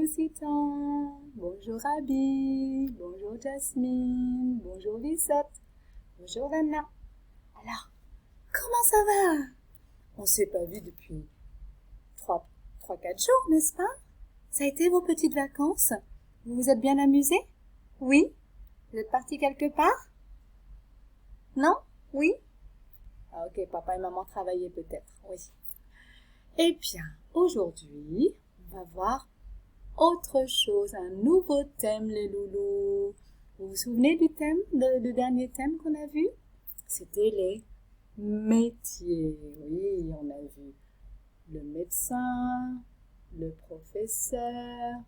Citan, bonjour Abby, bonjour Jasmine, bonjour Lisette, bonjour Anna. Alors, comment ça va? On s'est pas vu depuis 3-4 jours, n'est-ce pas? Ça a été vos petites vacances? Vous vous êtes bien amusés? Oui? Vous êtes partis quelque part? Non? Oui? Ah ok, papa et maman travaillaient peut-être, oui. Eh bien, aujourd'hui, on va voir autre chose, un nouveau thème, les loulous. Vous vous souvenez du thème, le dernier thème qu'on a vu? C'était les métiers. Oui, on a vu le médecin, le professeur,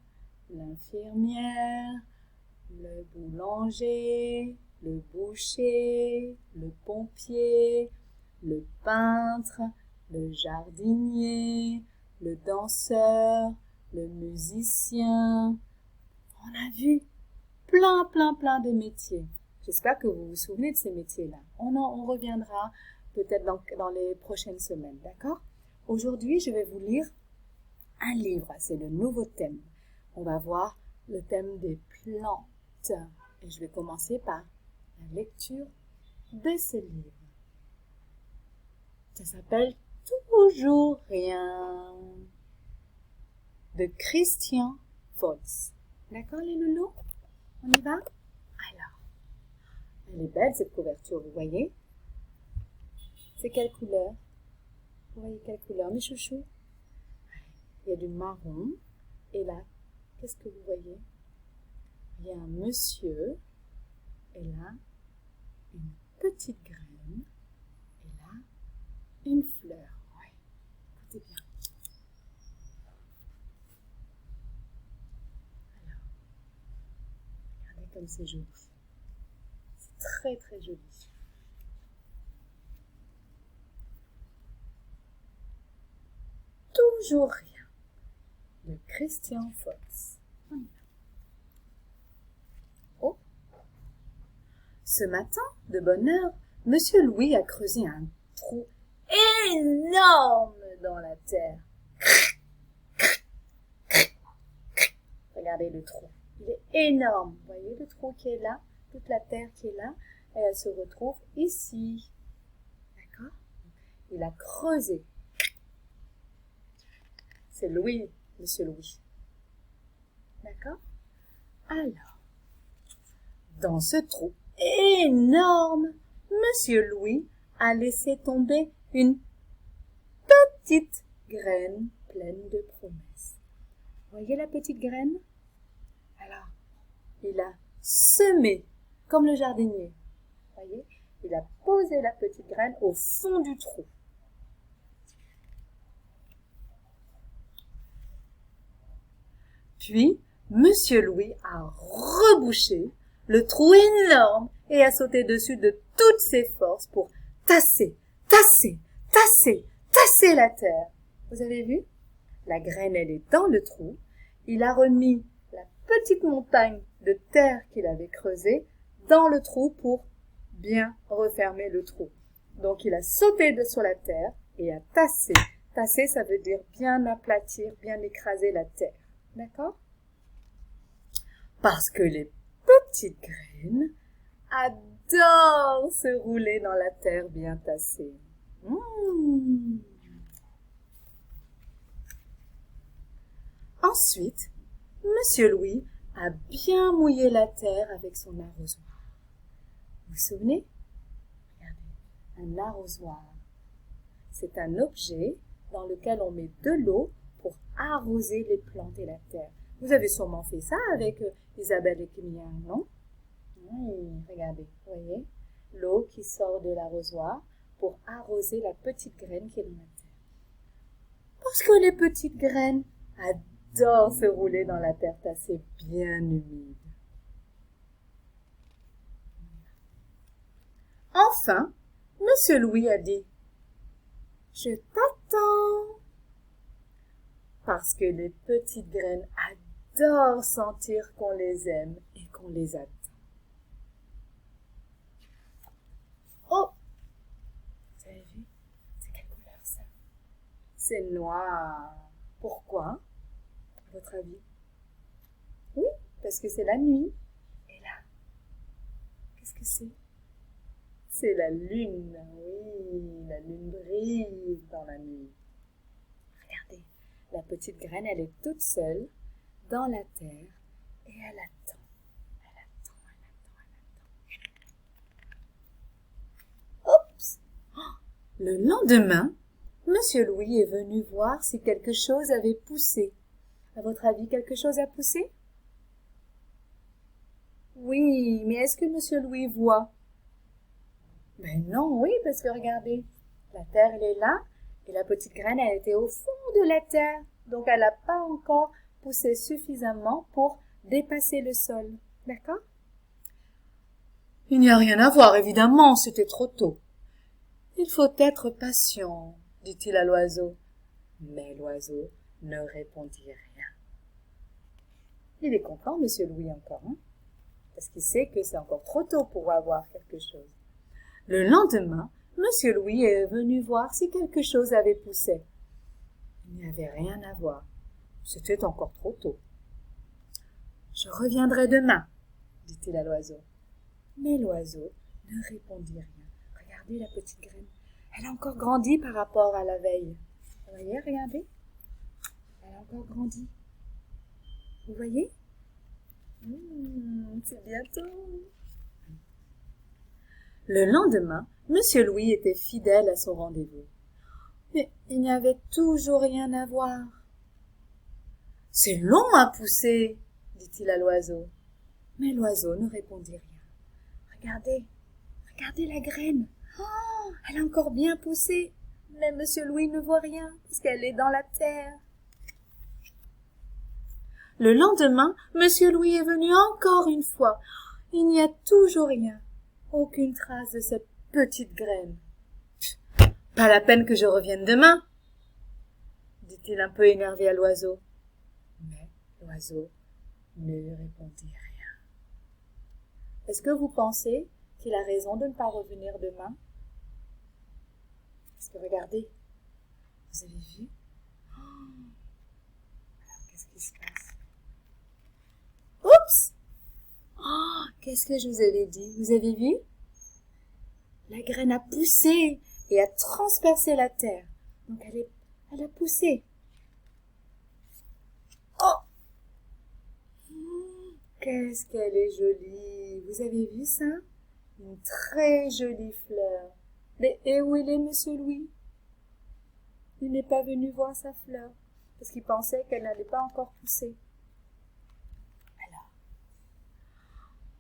l'infirmière, le boulanger, le boucher, le pompier, le peintre, le jardinier, le danseur, le musicien. On a vu plein de métiers. J'espère que vous vous souvenez de ces métiers-là. On reviendra peut-être dans les prochaines semaines, d'accord? Aujourd'hui, je vais vous lire un livre. C'est le nouveau thème. On va voir le thème des plantes. Et je vais commencer par la lecture de ce livre. Ça s'appelle Toujours rien de Christian Faulks. D'accord les loulous? On y va? Alors, elle est belle cette couverture, vous voyez? C'est quelle couleur? Vous voyez quelle couleur, mes chouchous? Il y a du marron. Et là, qu'est-ce que vous voyez? Il y a un monsieur. Et là, une petite graine. Et là, une fleur. Oui, écoutez bien. Alors, regardez comme c'est joli. C'est très joli. Toujours rien de Christian Faulks. Oh! Ce matin, de bonne heure, Monsieur Louis a creusé un trou énorme dans la terre. Regardez le trou. Il est énorme. Vous voyez le trou qui est là? Toute la terre qui est là. Et elle se retrouve ici. D'accord? Il a creusé. C'est Louis, Monsieur Louis. D'accord? Alors, dans ce trou énorme, Monsieur Louis a laissé tomber une petite graine pleine de promesses. Voyez la petite graine? Alors, il a semé comme le jardinier. Voyez? Il a posé la petite graine au fond du trou. Puis, Monsieur Louis a rebouché le trou énorme et a sauté dessus de toutes ses forces pour tasser la terre. Vous avez vu? La graine, elle est dans le trou. Il a remis la petite montagne de terre qu'il avait creusée dans le trou pour bien refermer le trou. Donc, il a sauté sur la terre et a tassé. Tasser, ça veut dire bien aplatir, bien écraser la terre. D'accord? Parce que les petites graines adorent se rouler dans la terre bien tassée. Ensuite, Monsieur Louis a bien mouillé la terre avec son arrosoir. Vous vous souvenez? Regardez, un arrosoir. C'est un objet dans lequel on met de l'eau pour arroser les plantes et la terre. Vous avez sûrement fait ça avec Isabelle et Kylian, non? Oui, regardez, vous voyez? L'eau qui sort de l'arrosoir pour arroser la petite graine qui est dans la terre. Parce que les petites graines adorent se rouler dans la terre tassée bien humide. Enfin, Monsieur Louis a dit « Je t'attends !» Parce que les petites graines adorent sentir qu'on les aime et qu'on les attend. Oh! Vous avez vu? C'est quelle couleur ça? C'est noir. Pourquoi, à votre avis? parce que c'est la nuit. Et là, qu'est-ce que c'est? C'est la lune. Oui, la lune brille dans la nuit. Regardez, la petite graine, elle est toute seule dans la terre et elle attend. Elle attend, elle attend, elle attend. Oups! Le lendemain, Monsieur Louis est venu voir si quelque chose avait poussé. À votre avis, quelque chose a poussé? Oui, mais est-ce que Monsieur Louis voit? Ben non, oui, parce que regardez, la terre, elle est là, et la petite graine, elle était au fond de la terre. Donc, elle n'a pas encore poussé suffisamment pour dépasser le sol. D'accord? Il n'y a rien à voir, évidemment, c'était trop tôt. Il faut être patient, dit-il à l'oiseau. Mais l'oiseau ne répondit rien. Il est content, Monsieur Louis, encore, hein? Parce qu'il sait que c'est encore trop tôt pour avoir quelque chose. Le lendemain, Monsieur Louis est venu voir si quelque chose avait poussé. Il n'y avait rien à voir. C'était encore trop tôt. « Je reviendrai demain, dit-il à l'oiseau. Mais l'oiseau ne répondit rien. Regardez la petite graine. Elle a encore grandi par rapport à la veille. Vous voyez, regardez. Elle a encore grandi. Vous voyez? C'est bientôt. Le lendemain, Monsieur Louis était fidèle à son rendez-vous. Mais il n'y avait toujours rien à voir. « C'est long à pousser, dit-il à l'oiseau. Mais l'oiseau ne répondit rien. Regardez, regardez la graine. Oh, elle a encore bien poussé. Mais Monsieur Louis ne voit rien, parce qu'elle est dans la terre. Le lendemain, Monsieur Louis est venu encore une fois. Il n'y a toujours rien. Aucune trace de cette petite graine. « Pas la peine que je revienne demain, dit-il un peu énervé à l'oiseau. Mais l'oiseau ne lui répondit rien. Est-ce que vous pensez qu'il a raison de ne pas revenir demain? Parce que regardez, vous avez vu? Alors qu'est-ce qui se passe? Oups! Oh, qu'est-ce que je vous avais dit? Vous avez vu? La graine a poussé et a transpercé la terre. Donc elle a poussé. Oh! Qu'est-ce qu'elle est jolie! Vous avez vu ça? Une très jolie fleur. Mais et où il est, Monsieur Louis? Il n'est pas venu voir sa fleur, parce qu'il pensait qu'elle n'allait pas encore pousser. Alors,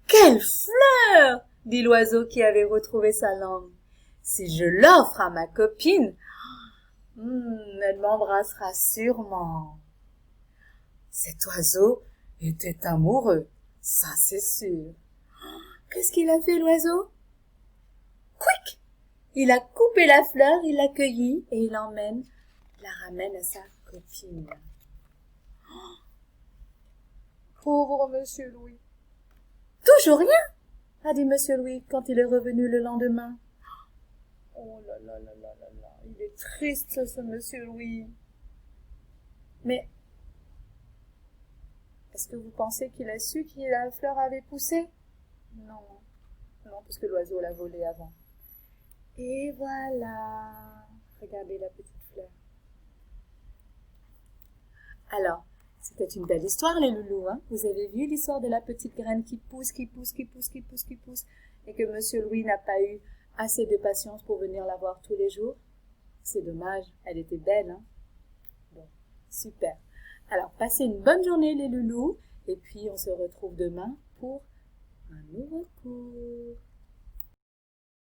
quelle fleur! Dit l'oiseau qui avait retrouvé sa langue. Si je l'offre à ma copine, elle m'embrassera sûrement. Cet oiseau était amoureux, ça c'est sûr. Qu'est-ce qu'il a fait, l'oiseau? Quick! Il a coupé la fleur, il l'a cueillie et il la ramène à sa copine. Pauvre Monsieur Louis. Toujours rien, a dit Monsieur Louis quand il est revenu le lendemain. Oh là là là là là là, il est triste ce Monsieur Louis. Mais est-ce que vous pensez qu'il a su que la fleur avait poussé? Non, non, parce que l'oiseau l'a volée avant. Et voilà, regardez la petite fleur. Alors, c'était une belle histoire, les loulous, hein? Vous avez vu l'histoire de la petite graine qui pousse, qui pousse, qui pousse, qui pousse, qui pousse, et que Monsieur Louis n'a pas eu assez de patience pour venir la voir tous les jours? C'est dommage, elle était belle, hein? Bon, super. Alors, passez une bonne journée, les loulous, et puis on se retrouve demain pour un nouveau cours.